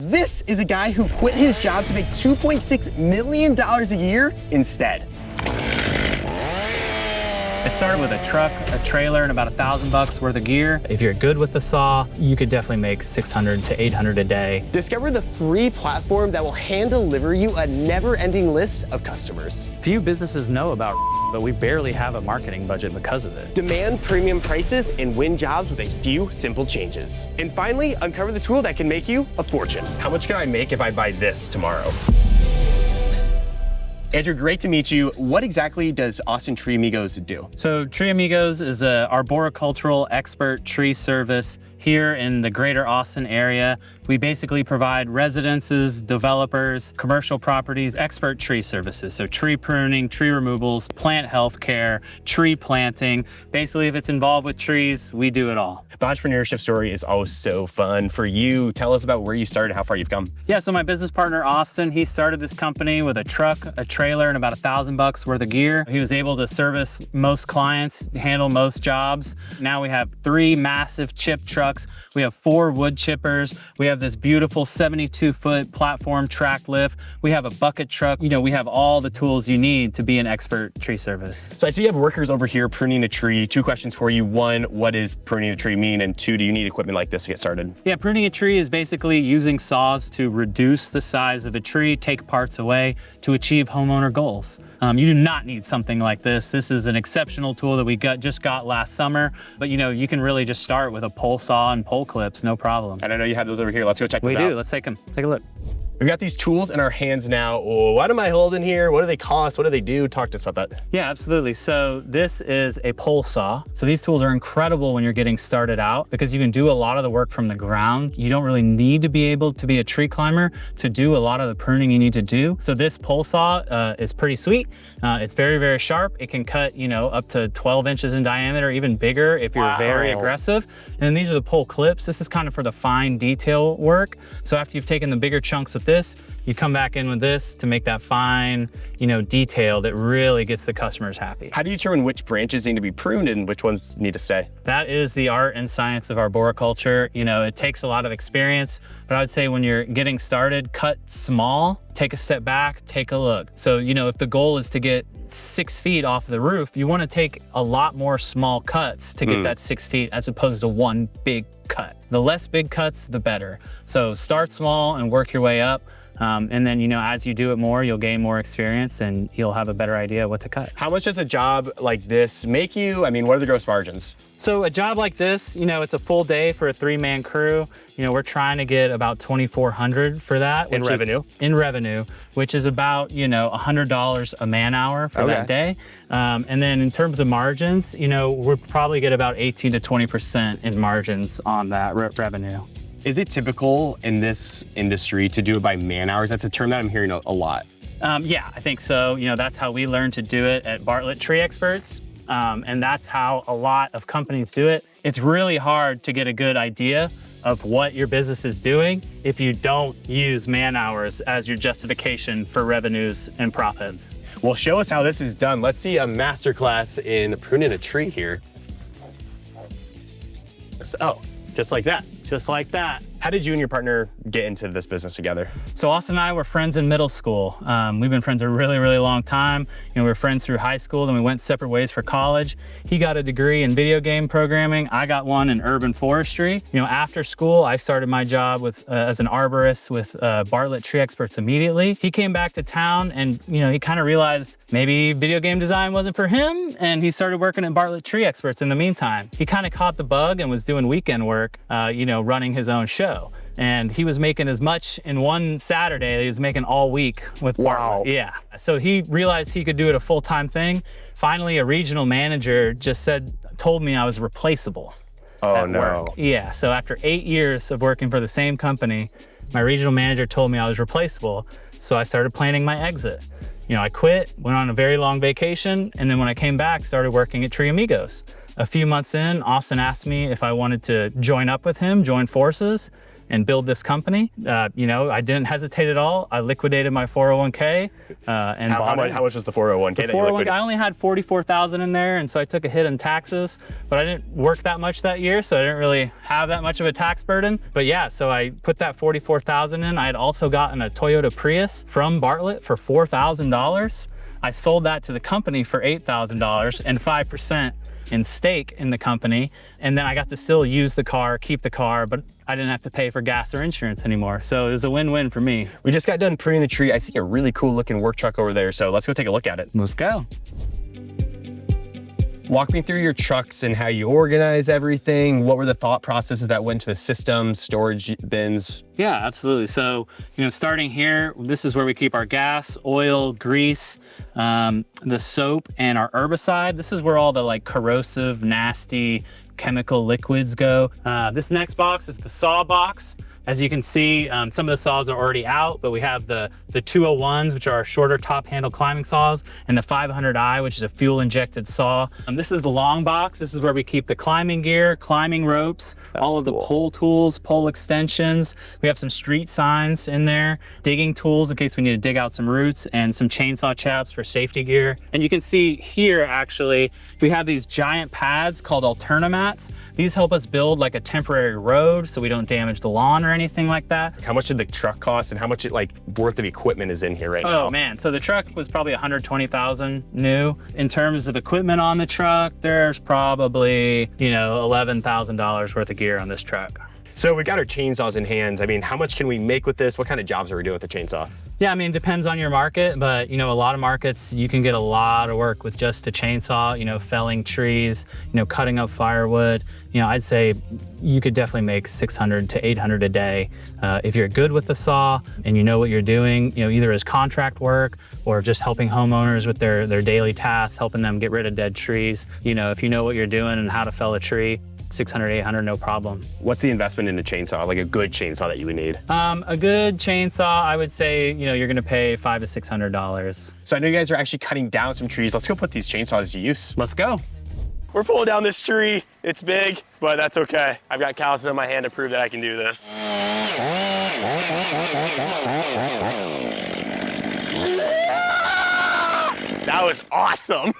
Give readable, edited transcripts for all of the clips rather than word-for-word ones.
This is a guy who quit his job to make $2.6 million a year instead. It started with a truck, a trailer, and about $1,000 worth of gear. If you're good with the saw, you could definitely make 600 to 800 a day. Discover the free platform that will hand-deliver you a never-ending list of customers. Few businesses know about but we barely have a marketing budget because of it. Demand premium prices and win jobs with a few simple changes. And finally, uncover the tool that can make you a fortune. How much can I make if I buy this tomorrow? Andrew, great to meet you. What exactly does Austin Tree Amigos do? So Tree Amigos is an arboricultural expert tree service here in the greater Austin area. We basically provide residences, developers, commercial properties, expert tree services. So tree pruning, tree removals, plant health care, tree planting. Basically, if it's involved with trees, we do it all. The entrepreneurship story is always so fun. For you, tell us about where you started, how far you've come. Yeah, so my business partner, Austin, he started this company with a truck, a trailer, and about $1,000 worth of gear. He was able to service most clients, handle most jobs. Now we have 3 massive chip trucks. We have 4 wood chippers. We have this beautiful 72-foot platform track lift. We have a bucket truck. You know, we have all the tools you need to be an expert tree service. So I see you have workers over here pruning a tree. 2 questions for you. 1, what does pruning a tree mean? And 2, do you need equipment like this to get started? Yeah, pruning a tree is basically using saws to reduce the size of a tree, take parts away to achieve homeowner goals. You do not need something like this. This is an exceptional tool that we just got last summer, but you know, you can really just start with a pole saw and pole clips, no problem. And I know you have those over here. Let's go check those out. We do, let's take them, take a look. We've got these tools in our hands now. What am I holding here? What do they cost? What do they do? Talk to us about that. Yeah, absolutely. So this is a pole saw. So these tools are incredible when you're getting started out because you can do a lot of the work from the ground. You don't really need to be able to be a tree climber to do a lot of the pruning you need to do. So this pole saw is pretty sweet. It's very, very sharp. It can cut, you know, up to 12 inches in diameter, even bigger if you're very aggressive. And then these are the pole clips. This is kind of for the fine detail work. So after you've taken the bigger chunks of this, you come back in with this to make that fine, you know, detail that really gets the customers happy. How do you determine which branches need to be pruned and which ones need to stay? That is the art and science of arboriculture. You know, it takes a lot of experience, but I would say when you're getting started, cut small, take a step back, take a look. So, you know, if the goal is to get 6 feet off the roof, you want to take a lot more small cuts to get that 6 feet as opposed to one big cut. The less big cuts, the better. So start small and work your way up. And then, you know, as you do it more, you'll gain more experience and you'll have a better idea what to cut. How much does a job like this make you? I mean, what are the gross margins? So a job like this, you know, it's a full day for a 3-man crew. You know, we're trying to get about $2,400 for that. In revenue? In revenue, which is about, you know, $100 a man hour for that day. And then in terms of margins, you know, we'll probably get about 18 to 20% in margins on that revenue. Is it typical in this industry to do it by man hours? That's a term that I'm hearing a lot. Yeah, I think so. You know, that's how we learned to do it at Bartlett Tree Experts. And that's how a lot of companies do it. It's really hard to get a good idea of what your business is doing if you don't use man hours as your justification for revenues and profits. Well, show us how this is done. Let's see a masterclass in pruning a tree here. Oh, just like that. Just like that. How did you and your partner get into this business together? So Austin and I were friends in middle school. We've been friends a really, really long time. You know, we were friends through high school, then we went separate ways for college. He got a degree in video game programming. I got one in urban forestry. You know, after school, I started my job with as an arborist with Bartlett Tree Experts immediately. He came back to town and, you know, he kind of realized maybe video game design wasn't for him, and he started working at Bartlett Tree Experts in the meantime. He kind of caught the bug and was doing weekend work, you know, running his own show. And he was making as much in one Saturday that he was making all week with Bartlett. Yeah. So he realized he could do it a full-time thing. Finally, a regional manager just told me I was replaceable. Oh, no. Work. Yeah. So after 8 years of working for the same company, my regional manager told me I was replaceable. So I started planning my exit. You know, I quit, went on a very long vacation, and then when I came back, started working at Tree Amigos. A few months in, Austin asked me if I wanted to join up with him, join forces. and build this company. You know, I didn't hesitate at all. I liquidated my 401k and How much was the 401k that you liquidated? I only had 44,000 in there, and so I took a hit in taxes, but I didn't work that much that year, so I didn't really have that much of a tax burden. But yeah, so I put that 44,000 in. I had also gotten a Toyota Prius from Bartlett for $4,000. I sold that to the company for $8,000 and 5% in stake in the company. And then I got to still use the car, keep the car, but I didn't have to pay for gas or insurance anymore. So it was a win-win for me. We just got done pruning the tree. I think a really cool looking work truck over there. So let's go take a look at it. Let's go. Walk me through your trucks and how you organize everything. What were the thought processes that went to the system, storage bins? Yeah, absolutely. So, you know, starting here, this is where we keep our gas, oil, grease, the soap, and our herbicide. This is where all the like corrosive, nasty chemical liquids go. This next box is the saw box. As you can see, some of the saws are already out, but we have the 201s, which are our shorter top handle climbing saws, and the 500i, which is a fuel injected saw. This is the long box. This is where we keep the climbing gear, climbing ropes, all of the pole tools, pole extensions. We have some street signs in there, digging tools in case we need to dig out some roots, and some chainsaw chaps for safety gear. And you can see here, actually, we have these giant pads called alternamats. These help us build like a temporary road so we don't damage the lawn or anything like that. How much did the truck cost and how much worth of equipment is in here right now? Oh man, so the truck was probably 120,000 new. In terms of equipment on the truck, there's probably, you know, $11,000 worth of gear on this truck. So we got our chainsaws in hands. I mean, how much can we make with this? What kind of jobs are we doing with the chainsaw? Yeah, I mean, it depends on your market, but you know, a lot of markets, you can get a lot of work with just a chainsaw, you know, felling trees, you know, cutting up firewood. You know, I'd say you could definitely make 600 to 800 a day. If you're good with the saw and you know what you're doing, you know, either as contract work or just helping homeowners with their daily tasks, helping them get rid of dead trees. You know, if you know what you're doing and how to fell a tree, 600, 800, no problem. What's the investment in a chainsaw, like a good chainsaw that you would need? A good chainsaw, I would say, you know, you're gonna pay $500 to $600. So I know you guys are actually cutting down some trees. Let's go put these chainsaws to use. Let's go. We're pulling down this tree. It's big, but that's okay. I've got calluses on my hand to prove that I can do this. That was awesome.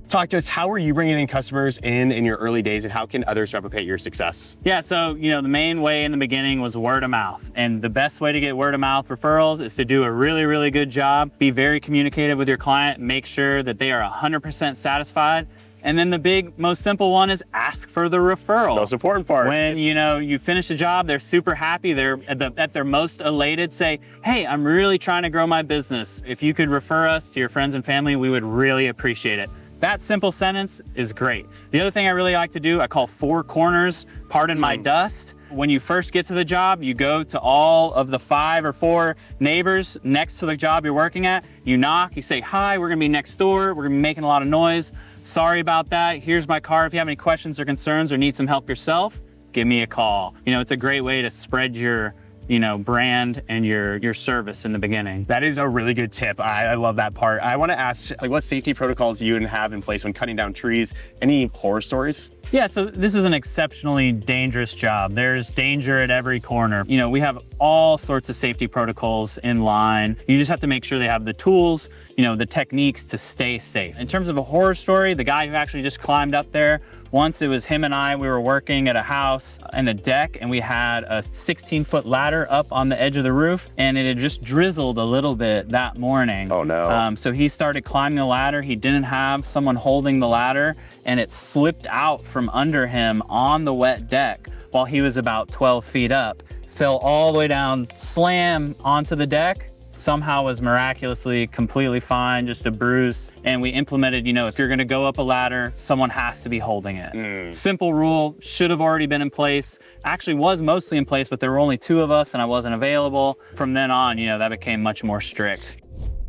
Talk to us, how are you bringing in customers in your early days and how can others replicate your success? Yeah, so, you know, the main way in the beginning was word of mouth. And the best way to get word of mouth referrals is to do a really, really good job. Be very communicative with your client, make sure that they are 100% satisfied. And then the big, most simple one is ask for the referral. Most important part. When, you know, you finish the job, they're super happy, they're at their most elated, say, hey, I'm really trying to grow my business. If you could refer us to your friends and family, we would really appreciate it. That simple sentence is great. The other thing I really like to do, I call 4 corners, pardon my dust. When you first get to the job, you go to all of the 5 or 4 neighbors next to the job you're working at. You knock, you say, hi, we're gonna be next door. We're gonna be making a lot of noise. Sorry about that. Here's my card. If you have any questions or concerns or need some help yourself, give me a call. You know, it's a great way to spread your, you know, brand and your service in the beginning. That is a really good tip. I love that part. I want to ask, like, what safety protocols do you have in place when cutting down trees? Any horror stories? Yeah, so this is an exceptionally dangerous job. There's danger at every corner. You know, we have all sorts of safety protocols in line. You just have to make sure they have the tools, you know, the techniques to stay safe. In terms of a horror story, the guy who actually just climbed up there, once it was him and I, we were working at a house and a deck, and we had a 16-foot ladder up on the edge of the roof, and it had just drizzled a little bit that morning. Oh no. So he started climbing the ladder. He didn't have someone holding the ladder, and it slipped out from under him on the wet deck while he was about 12 feet up, fell all the way down, slam onto the deck, somehow was miraculously completely fine, just a bruise. And we implemented, you know, if you're gonna go up a ladder, someone has to be holding it. Simple rule, should have already been in place. Actually was mostly in place, but there were only 2 of us and I wasn't available. From then on, you know, that became much more strict.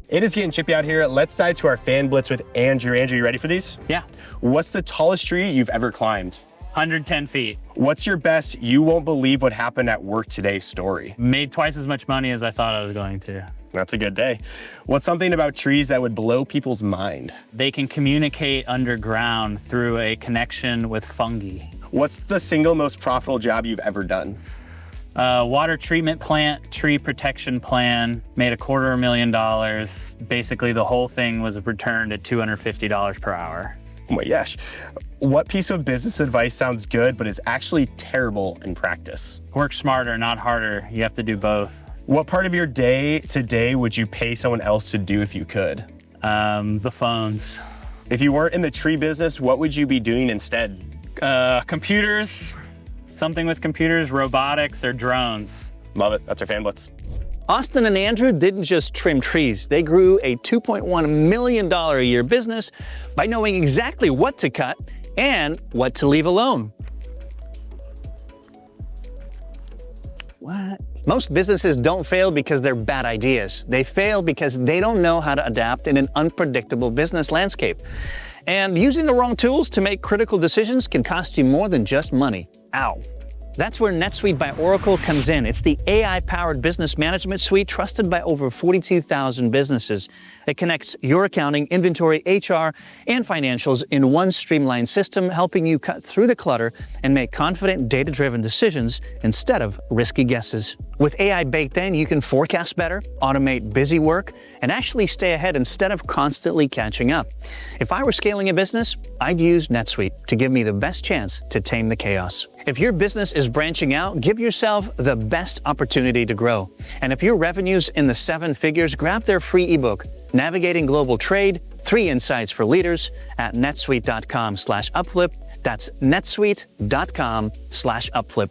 It is getting chippy out here. Let's dive to our fan blitz with Andrew. Andrew, you ready for these? Yeah. What's the tallest tree you've ever climbed? 110 feet. What's your best, you won't believe what happened at work today story? Made twice as much money as I thought I was going to. That's a good day. What's something about trees that would blow people's mind? They can communicate underground through a connection with fungi. What's the single most profitable job you've ever done? Water treatment plant, tree protection plan, made $250,000. Basically, the whole thing was returned at $250 per hour. Oh my gosh. What piece of business advice sounds good, but is actually terrible in practice? Work smarter, not harder. You have to do both. What part of your day to day would you pay someone else to do if you could? The phones. If you weren't in the tree business, what would you be doing instead? Computers, something with computers, robotics, or drones. Love it. That's our fan blitz. Austin and Andrew didn't just trim trees. They grew a $2.1 million a year business by knowing exactly what to cut and what to leave alone. What? Most businesses don't fail because they're bad ideas. They fail because they don't know how to adapt in an unpredictable business landscape. And using the wrong tools to make critical decisions can cost you more than just money. Ow. That's where NetSuite by Oracle comes in. It's the AI-powered business management suite trusted by over 42,000 businesses. It connects your accounting, inventory, HR, and financials in one streamlined system, helping you cut through the clutter and make confident, data-driven decisions instead of risky guesses. With AI baked in, you can forecast better, automate busy work, and actually stay ahead instead of constantly catching up. If I were scaling a business, I'd use NetSuite to give me the best chance to tame the chaos. If your business is branching out, give yourself the best opportunity to grow. And if your revenue's in the 7 figures, grab their free ebook, Navigating Global Trade, 3 Insights for Leaders at netsuite.com/upflip. That's netsuite.com/upflip.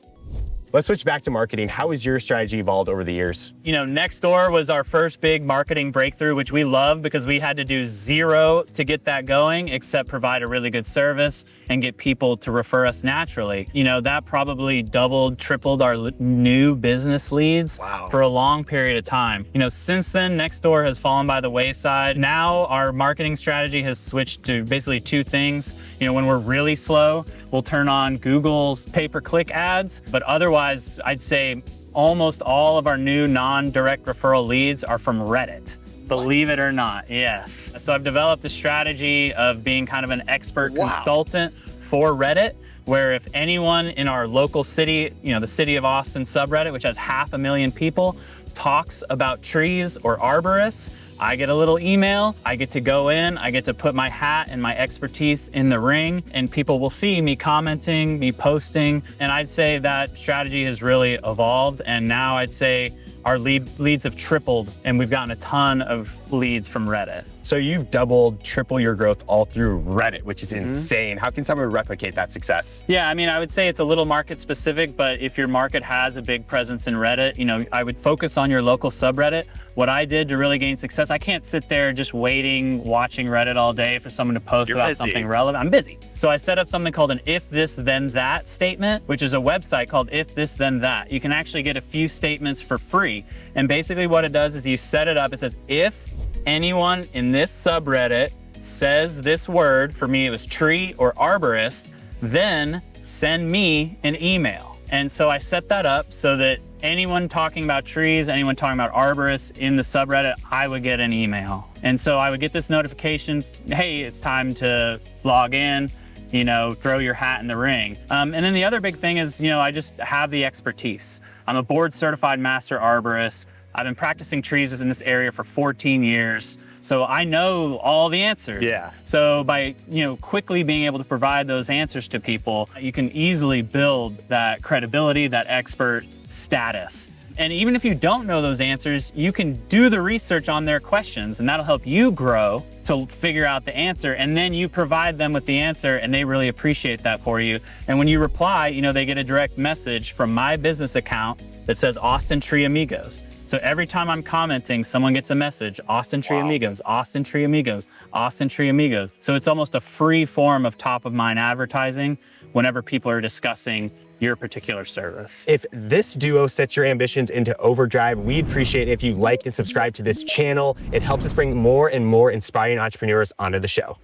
Let's switch back to marketing. How has your strategy evolved over the years? You know, Nextdoor was our first big marketing breakthrough, which we love because we had to do zero to get that going, except provide a really good service and get people to refer us naturally. You know, that probably doubled, tripled our new business leads for a long period of time. You know, since then, Nextdoor has fallen by the wayside. Now our marketing strategy has switched to basically 2 things. You know, when we're really slow, we'll turn on Google's pay-per-click ads, but otherwise, I'd say almost all of our new non-direct referral leads are from Reddit. Believe it or not, yes. So I've developed a strategy of being kind of an expert consultant for Reddit, where if anyone in our local city, you know, the City of Austin subreddit, which has 500,000 people, talks about trees or arborists, I get a little email, I get to go in, I get to put my hat and my expertise in the ring, and people will see me commenting, me posting, and I'd say that strategy has really evolved, and now I'd say our leads have tripled, and we've gotten a ton of leads from Reddit. So you've doubled, triple your growth all through Reddit, which is insane. How can someone replicate that success? Yeah, I mean, I would say it's a little market specific, but if your market has a big presence in Reddit, you know, I would focus on your local subreddit. What I did to really gain success, I can't sit there just waiting, watching Reddit all day for someone to post about something relevant. I'm busy. So I set up something called an if this then that statement, which is a website called if this then that. You can actually get a few statements for free. And basically what it does is you set it up, it says, if anyone in this subreddit says this word, for me it was tree or arborist, then send me an email. And so I set that up so that anyone talking about trees, anyone talking about arborists in the subreddit, I would get an email. And so I would get this notification, hey, it's time to log in, you know, throw your hat in the ring. And then the other big thing is, you know, I just have the expertise. I'm a board certified master arborist. I've been practicing trees in this area for 14 years, so I know all the answers. Yeah. So by, you know, quickly being able to provide those answers to people, you can easily build that credibility, that expert status. And even if you don't know those answers, you can do the research on their questions, and that'll help you grow to figure out the answer, and then you provide them with the answer, and they really appreciate that for you. And when you reply, you know, they get a direct message from my business account that says Austin Tree Amigos. So every time I'm commenting, someone gets a message, Austin Tree Amigos, Austin Tree Amigos, Austin Tree Amigos. So it's almost a free form of top of mind advertising whenever people are discussing your particular service. If this duo sets your ambitions into overdrive, we'd appreciate if you like and subscribe to this channel. It helps us bring more and more inspiring entrepreneurs onto the show.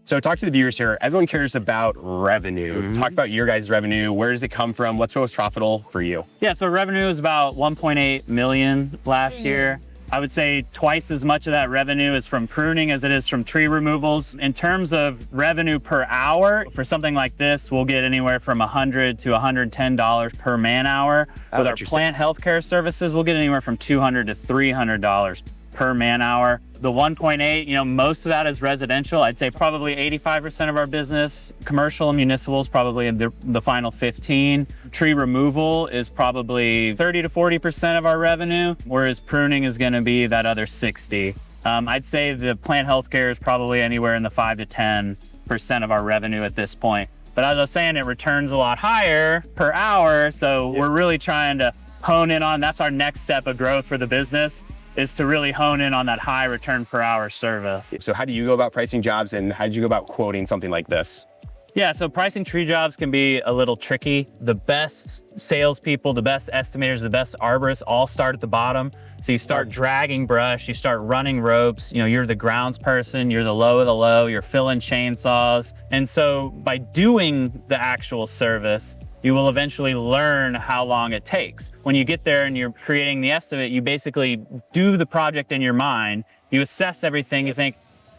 So talk to the viewers here. Everyone cares about revenue. Talk about your guys' revenue. Where does it come from? What's most profitable for you? Yeah, so revenue is about 1.8 million last year. I would say twice as much of that revenue is from pruning as it is from tree removals. In terms of revenue per hour, for something like this, we'll get anywhere from $100 to $110 per man hour. With our plant healthcare services, we'll get anywhere from $200 to $300 per man hour. The 1.8, you know, most of that is residential. I'd say probably 85% of our business. Commercial and municipal is probably the final 15. Tree removal is probably 30 to 40% of our revenue, whereas pruning is going to be that other 60. I'd say the plant healthcare is probably anywhere in the 5 to 10% of our revenue at this point. But as I was saying, it returns a lot higher per hour. So we're really trying to hone in on, that's our next step of growth for the business, is to really hone in on that high return per hour service. So how do you go about pricing jobs, and how did you go about quoting something like this? Yeah, so pricing tree jobs can be a little tricky. The best salespeople, the best estimators, the best arborists all start at the bottom. So you start dragging brush, you start running ropes, you know, you're the grounds person, you're the low of the low, you're filling chainsaws. And so by doing the actual service, you will eventually learn how long it takes. When you get there and you're creating the estimate, you basically do the project in your mind, you assess everything, you think,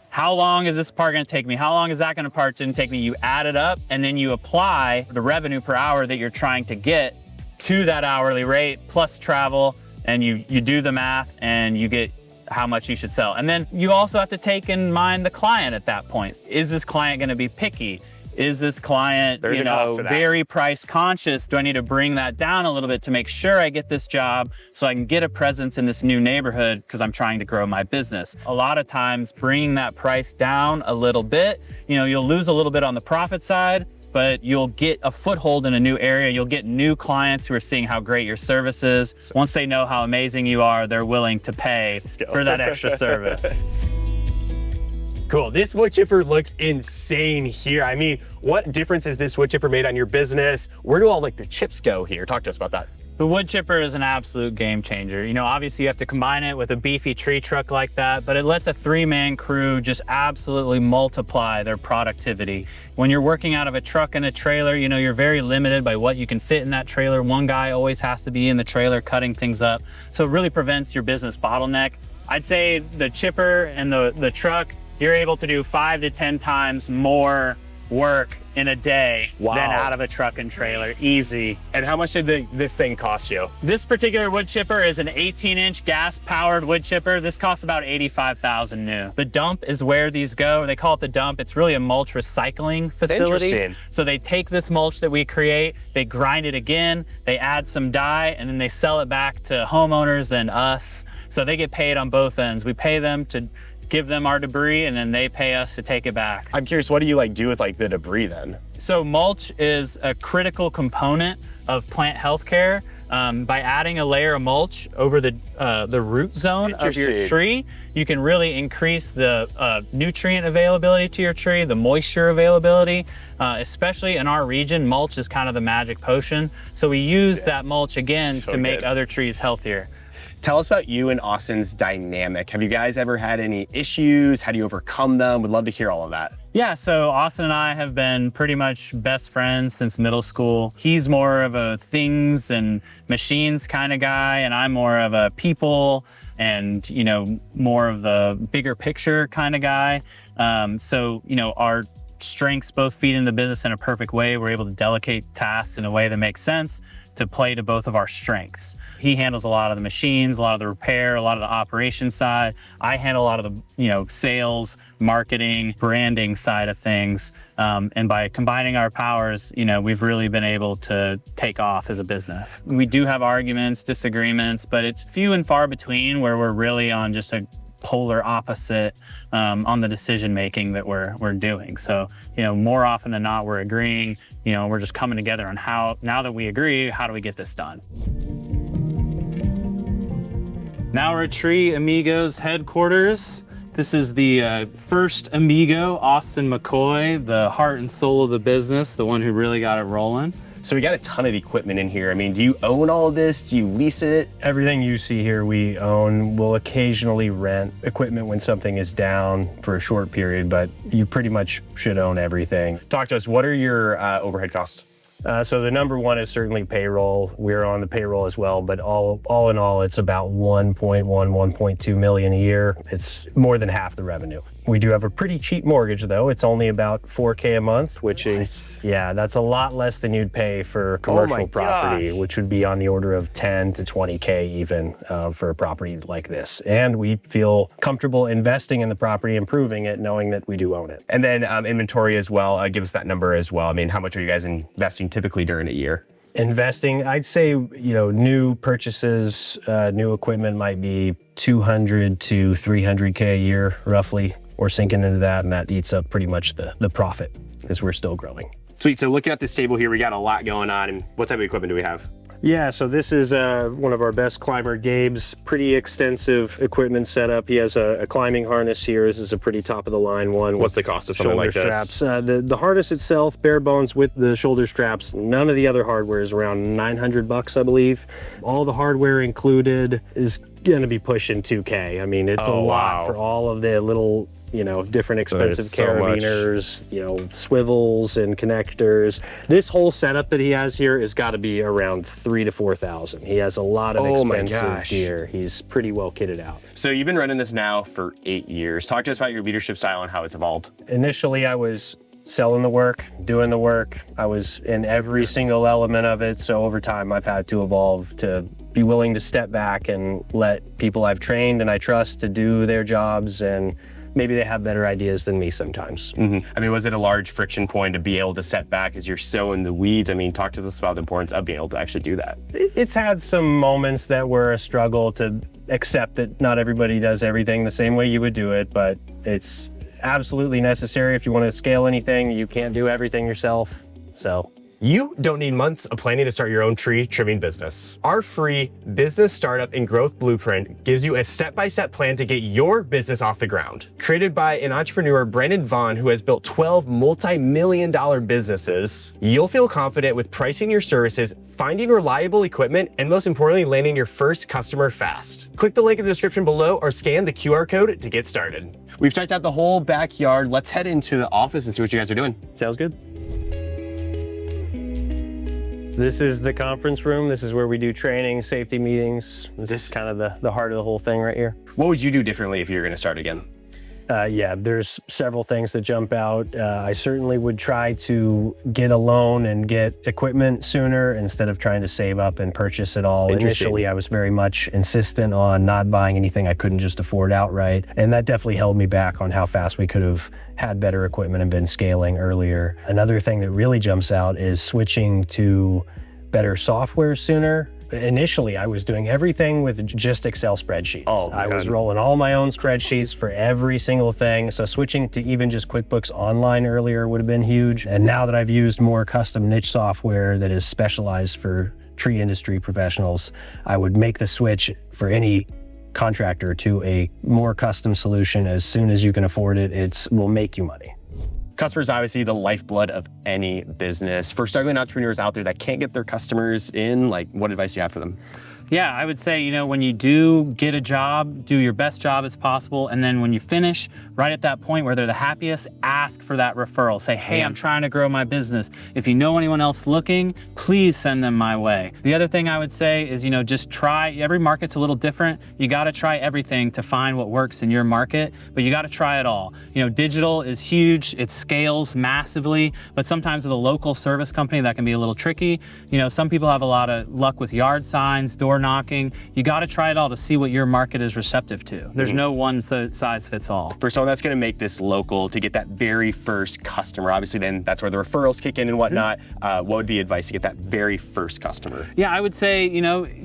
how long is this part gonna take me? How long is that part gonna take me? You add it up, and then you apply the revenue per hour that you're trying to get to that hourly rate plus travel, and you do the math and you get how much you should sell. And then you also have to take in mind the client at that point. Is this client gonna be picky? Is this client, you know, very price conscious? Do I need to bring that down a little bit to make sure I get this job so I can get a presence in this new neighborhood because I'm trying to grow my business? A lot of times bringing that price down a little bit, you know, you'll lose a little bit on the profit side, but you'll get a foothold in a new area. You'll get new clients who are seeing how great your service is. Once they know how amazing you are, they're willing to pay for that extra service. Cool, this wood chipper looks insane here. I mean, what difference has this wood chipper made on your business? Where do all like the chips go here? Talk to us about that. The wood chipper is an absolute game changer. You know, obviously you have to combine it with a beefy tree truck like that, but it lets a 3-man crew just absolutely multiply their productivity. When you're working out of a truck and a trailer, you know, you're very limited by what you can fit in that trailer. One guy always has to be in the trailer cutting things up. So it really prevents your business bottleneck. I'd say the chipper and the truck, you're able to do 5 to 10 times more work in a day than out of a truck and trailer, easy. And how much did this thing cost you? This particular wood chipper is an 18-inch gas-powered wood chipper. This costs about $85,000 new. The dump is where these go. They call it the dump. It's really a mulch recycling facility. Interesting. So they take this mulch that we create, they grind it again, they add some dye, and then they sell it back to homeowners and us. So they get paid on both ends. We pay them to give them our debris, and then they pay us to take it back. I'm curious, what do you like do with like the debris then? So mulch is a critical component of plant healthcare. By adding a layer of mulch over the root zone of your tree, you can really increase the nutrient availability to your tree, the moisture availability. Especially in our region, mulch is kind of the magic potion. So we use that mulch again to make other trees healthier. Tell us about you and Austin's dynamic. Have you guys ever had any issues? How do you overcome them? Would love to hear all of that. Yeah, so Austin and I have been pretty much best friends since middle school. He's more of a things and machines kind of guy, and I'm more of a people and, you know, more of the bigger picture kind of guy. So, you know, our strengths both feed into the business in a perfect way. We're able to delegate tasks in a way that makes sense to play to both of our strengths. He handles a lot of the machines, a lot of the repair, a lot of the operation side. I handle a lot of the, you know, sales, marketing, branding side of things. And by combining our powers, you know, we've really been able to take off as a business. We do have arguments, disagreements, but it's few and far between where we're really on just a polar opposite on the decision making that we're doing. So, you know, more often than not, we're agreeing, you know, we're just coming together on how, now that we agree, how do we get this done? Now we're at Tree Amigos headquarters. This is the first Amigo, Austin McCoy, the heart and soul of the business, the one who really got it rolling. So we got a ton of equipment in here. I mean, do you own all of this? Do you lease it? Everything you see here we own. We'll occasionally rent equipment when something is down for a short period, but you pretty much should own everything. Talk to us, what are your overhead costs? So the number one is certainly payroll. We're on the payroll as well, but all in all, it's about 1.2 million a year. It's more than half the revenue. We do have a pretty cheap mortgage though. It's only about $4K a month, which is, yeah, that's a lot less than you'd pay for commercial property, which would be on the order of 10 to 20K even for a property like this. And we feel comfortable investing in the property, improving it, knowing that we do own it. And then inventory as well, give us that number as well. I mean, how much are you guys investing typically during a year? Investing, I'd say, new purchases, new equipment might be 200 to 300K a year, roughly. We're sinking into that, and that eats up pretty much the profit as we're still growing. Sweet, so looking at this table here, we got a lot going on. And what type of equipment do we have? Yeah, so this is one of our best climber, Gabe's pretty extensive equipment setup. He has a climbing harness here. This is a pretty top of the line one. What's the cost of something like this? Straps. The harness itself, bare bones with the shoulder straps. None of the other hardware is around $900, I believe. All the hardware included is gonna be pushing 2K. I mean, it's a lot for all of the little, different expensive carabiners, swivels and connectors. This whole setup that he has here has got to be around $3,000 to $4,000. He has a lot of expensive gear. He's pretty well kitted out. So you've been running this now for 8 years. Talk to us about your leadership style and how it's evolved. Initially, I was selling the work, doing the work. I was in every single element of it. So over time, I've had to evolve to be willing to step back and let people I've trained and I trust to do their jobs, and maybe they have better ideas than me sometimes. Mm-hmm. I mean, was it a large friction point to be able to set back as you're so in the weeds? I mean, talk to us about the importance of being able to actually do that. It's had some moments that were a struggle to accept that not everybody does everything the same way you would do it, but it's absolutely necessary if you want to scale anything. You can't do everything yourself, so. You don't need months of planning to start your own tree trimming business. Our free business startup and growth blueprint gives you a step-by-step plan to get your business off the ground. Created by an entrepreneur, Brandon Vaughn, who has built 12 multi-million-dollar businesses, you'll feel confident with pricing your services, finding reliable equipment, and most importantly, landing your first customer fast. Click the link in the description below or scan the QR code to get started. We've checked out the whole backyard. Let's head into the office and see what you guys are doing. Sounds good. This is the conference room. This is where we do training, safety meetings. This is kind of the heart of the whole thing right here. What would you do differently if you were going to start again? Yeah, there's several things that jump out. I certainly would try to get a loan and get equipment sooner instead of trying to save up and purchase it all. Initially, I was very much insistent on not buying anything I couldn't just afford outright. And that definitely held me back on how fast we could have had better equipment and been scaling earlier. Another thing that really jumps out is switching to better software sooner. Initially, I was doing everything with just Excel spreadsheets. I was rolling all my own spreadsheets for every single thing. So switching to even just QuickBooks Online earlier would have been huge. And now that I've used more custom niche software that is specialized for tree industry professionals, I would make the switch for any contractor to a more custom solution as soon as you can afford it. It will make you money. Customers are obviously the lifeblood of any business. For struggling entrepreneurs out there that can't get their customers in, what advice do you have for them? Yeah, I would say, when you do get a job, do your best job as possible. And then when you finish, right at that point where they're the happiest, ask for that referral. Say, hey, I'm trying to grow my business. If you know anyone else looking, please send them my way. The other thing I would say is, just try. Every market's a little different. You got to try everything to find what works in your market, but you got to try it all. Digital is huge. It scales massively, but sometimes with a local service company, that can be a little tricky. Some people have a lot of luck with yard signs, door knocking. You got to try it all to see what your market is receptive to. There's no one size fits all. For someone that's going to make this local, to get that very first customer, obviously then that's where the referrals kick in and whatnot. What would be advice to get that very first customer? Yeah, I would say,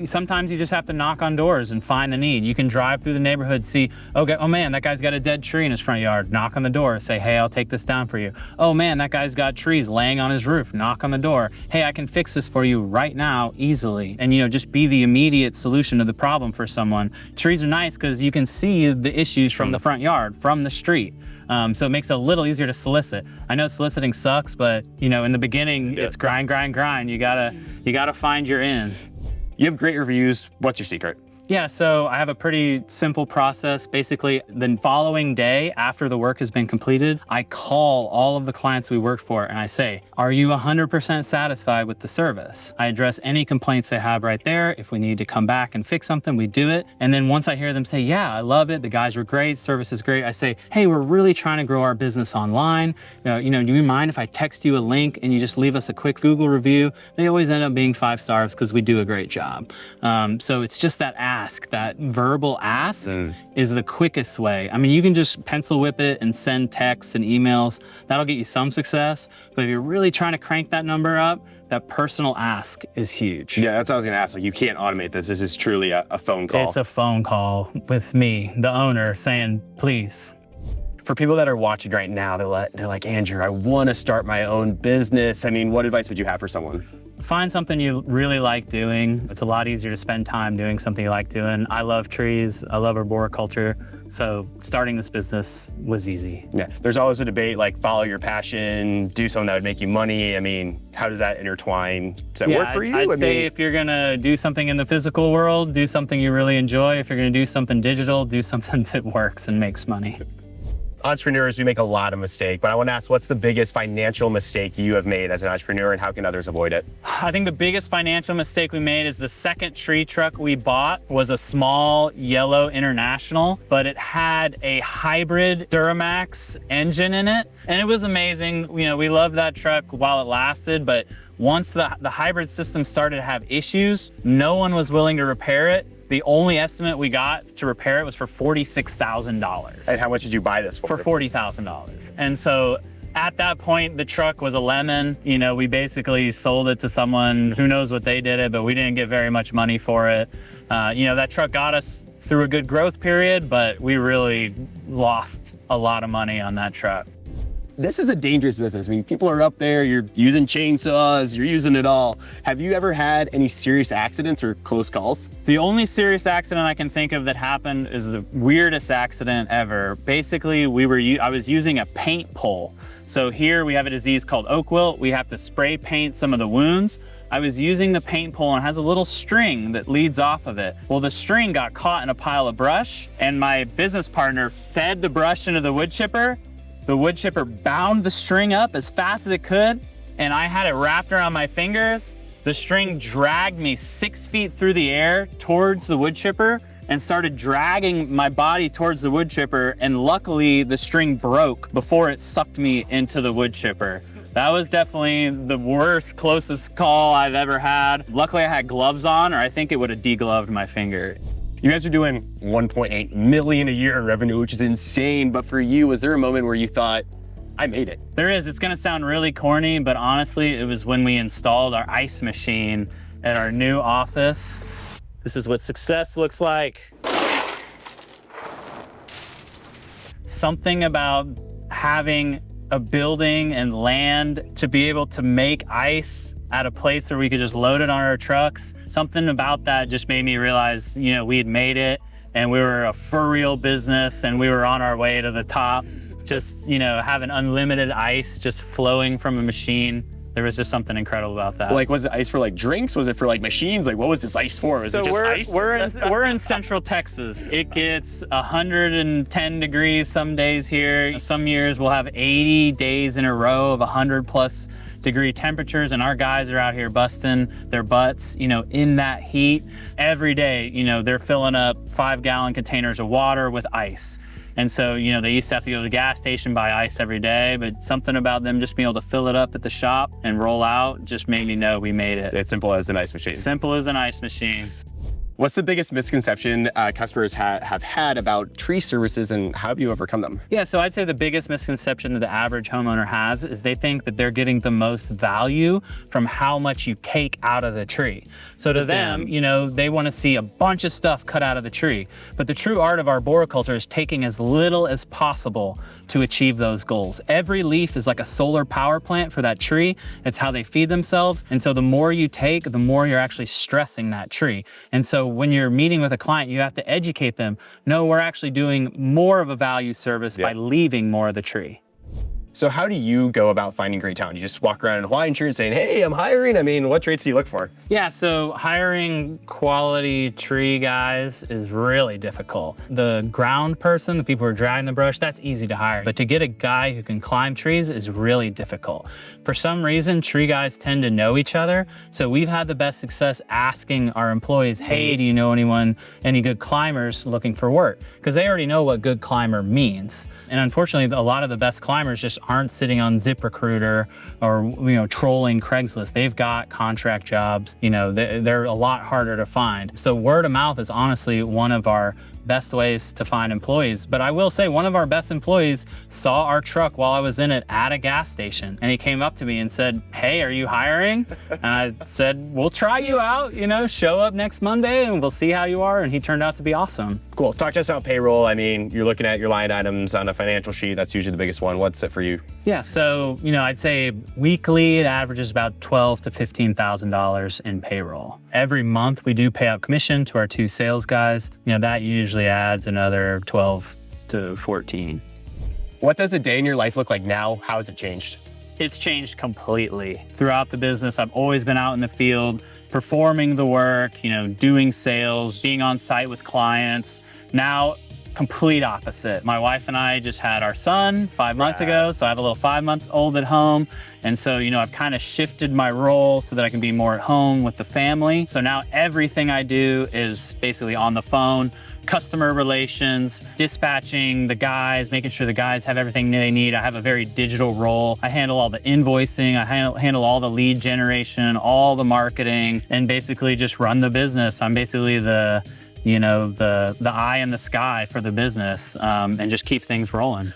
sometimes you just have to knock on doors and find the need. You can drive through the neighborhood, see, okay, oh man, that guy's got a dead tree in his front yard. Knock on the door, say, hey, I'll take this down for you. Oh man, that guy's got trees laying on his roof. Knock on the door. Hey, I can fix this for you right now, easily. And just be the immediate solution to the problem for someone. Trees are nice because you can see the issues from the front yard, from the street. So it makes it a little easier to solicit. I know soliciting sucks, but in the beginning, it's grind, grind, grind. You gotta find your in. You have great reviews. What's your secret? Yeah, so I have a pretty simple process. Basically, the following day after the work has been completed, I call all of the clients we work for and I say, are you 100% satisfied with the service? I address any complaints they have right there. If we need to come back and fix something, we do it. And then once I hear them say, yeah, I love it, the guys were great, service is great, I say, hey, we're really trying to grow our business online. Do you mind if I text you a link and you just leave us a quick Google review? They always end up being 5 stars because we do a great job. So it's just that that verbal ask is the quickest way. I mean, you can just pencil whip it and send texts and emails. That'll get you some success. But if you're really trying to crank that number up, that personal ask is huge. Yeah, that's what I was gonna ask. Like, you can't automate this. This is truly a phone call. It's a phone call with me, the owner, saying, please. For people that are watching right now, they're like, Andrew, I wanna start my own business. I mean, what advice would you have for someone? Find something you really like doing. It's a lot easier to spend time doing something you like doing. I love trees, I love arboriculture, so starting this business was easy. Yeah, there's always a debate, like follow your passion, do something that would make you money. I mean, how does that intertwine? Does that work for you? I'd say if you're gonna do something in the physical world, do something you really enjoy. If you're gonna do something digital, do something that works and makes money. Entrepreneurs, we make a lot of mistakes, but I want to ask, what's the biggest financial mistake you have made as an entrepreneur and how can others avoid it? I think the biggest financial mistake we made is the second tree truck we bought was a small yellow International, but it had a hybrid Duramax engine in it. And it was amazing. We loved that truck while it lasted, but once the hybrid system started to have issues, no one was willing to repair it. The only estimate we got to repair it was for $46,000. And how much did you buy this for? For $40,000. And so at that point, the truck was a lemon. We basically sold it to someone, who knows what they did it, but we didn't get very much money for it. That truck got us through a good growth period, but we really lost a lot of money on that truck. This is a dangerous business. I mean, people are up there, you're using chainsaws, you're using it all. Have you ever had any serious accidents or close calls? The only serious accident I can think of that happened is the weirdest accident ever. Basically, I was using a paint pole. So here we have a disease called oak wilt. We have to spray paint some of the wounds. I was using the paint pole and it has a little string that leads off of it. Well, the string got caught in a pile of brush and my business partner fed the brush into the wood chipper. The wood chipper bound the string up as fast as it could, and I had it wrapped around my fingers. The string dragged me 6 feet through the air towards the wood chipper and started dragging my body towards the wood chipper, and luckily the string broke before it sucked me into the wood chipper. That was definitely the worst, closest call I've ever had. Luckily I had gloves on, or I think it would have degloved my finger. You guys are doing 1.8 million a year in revenue, which is insane. But for you, was there a moment where you thought, I made it? There is. It's gonna sound really corny, but honestly, it was when we installed our ice machine at our new office. This is what success looks like. Something about having a building and land to be able to make ice at a place where we could just load it on our trucks. Something about that just made me realize, we had made it and we were a for real business and we were on our way to the top. Just, having unlimited ice just flowing from a machine. There was just something incredible about that. Like, was it ice for like drinks? Was it for like machines? Like, what was this ice for? Is it just ice? We're in Central Texas. It gets 110 degrees some days here. Some years we'll have 80 days in a row of 100+ degree temperatures, and our guys are out here busting their butts, in that heat. Every day, they're filling up 5-gallon containers of water with ice. And so, they used to have to go to the gas station, buy ice every day, but something about them just being able to fill it up at the shop and roll out just made me know we made it. It's simple as an ice machine. Simple as an ice machine. What's the biggest misconception customers have had about tree services, and how have you overcome them? Yeah, so I'd say the biggest misconception that the average homeowner has is they think that they're getting the most value from how much you take out of the tree. So to them, they want to see a bunch of stuff cut out of the tree. But the true art of arboriculture is taking as little as possible to achieve those goals. Every leaf is like a solar power plant for that tree. It's how they feed themselves. And so the more you take, the more you're actually stressing that tree. And so when you're meeting with a client, you have to educate them. No, we're actually doing more of a value service by leaving more of the tree. So how do you go about finding great talent? You just walk around in a Hawaiian shirt saying, hey, I'm hiring? I mean, what traits do you look for? Yeah, so hiring quality tree guys is really difficult. The ground person, the people who are dragging the brush, that's easy to hire. But to get a guy who can climb trees is really difficult. For some reason, tree guys tend to know each other. So we've had the best success asking our employees, hey, do you know anyone, any good climbers looking for work? Because they already know what good climber means. And unfortunately, a lot of the best climbers just aren't sitting on ZipRecruiter or trolling Craigslist. They've got contract jobs. They're a lot harder to find. So word of mouth is honestly one of our best ways to find employees. But I will say one of our best employees saw our truck while I was in it at a gas station. And he came up to me and said, hey, are you hiring? And I said, we'll try you out, show up next Monday and we'll see how you are. And he turned out to be awesome. Cool. Talk to us about payroll. I mean, you're looking at your line items on a financial sheet. That's usually the biggest one. What's it for you? Yeah, so, I'd say weekly it averages about $12,000 to $15,000 in payroll. Every month we do pay out commission to our 2 sales guys. That usually adds another 12 to 14. What does a day in your life look like now? How has it changed? It's changed completely. Throughout the business, I've always been out in the field, performing the work, doing sales, being on site with clients. Now, complete opposite. My wife and I just had our son 5 months ago, so I have a little 5-month-old at home. And so, I've kind of shifted my role so that I can be more at home with the family. So now everything I do is basically on the phone, customer relations, dispatching the guys, making sure the guys have everything they need. I have a very digital role. I handle all the invoicing, I handle all the lead generation, all the marketing, and basically just run the business. I'm basically the eye in the sky for the business, and just keep things rolling.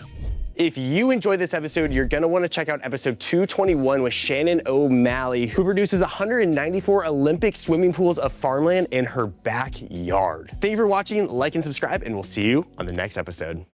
If you enjoyed this episode, you're gonna wanna check out episode 221 with Shannon O'Malley, who produces 194 Olympic swimming pools of farmland in her backyard. Thank you for watching, like and subscribe, and we'll see you on the next episode.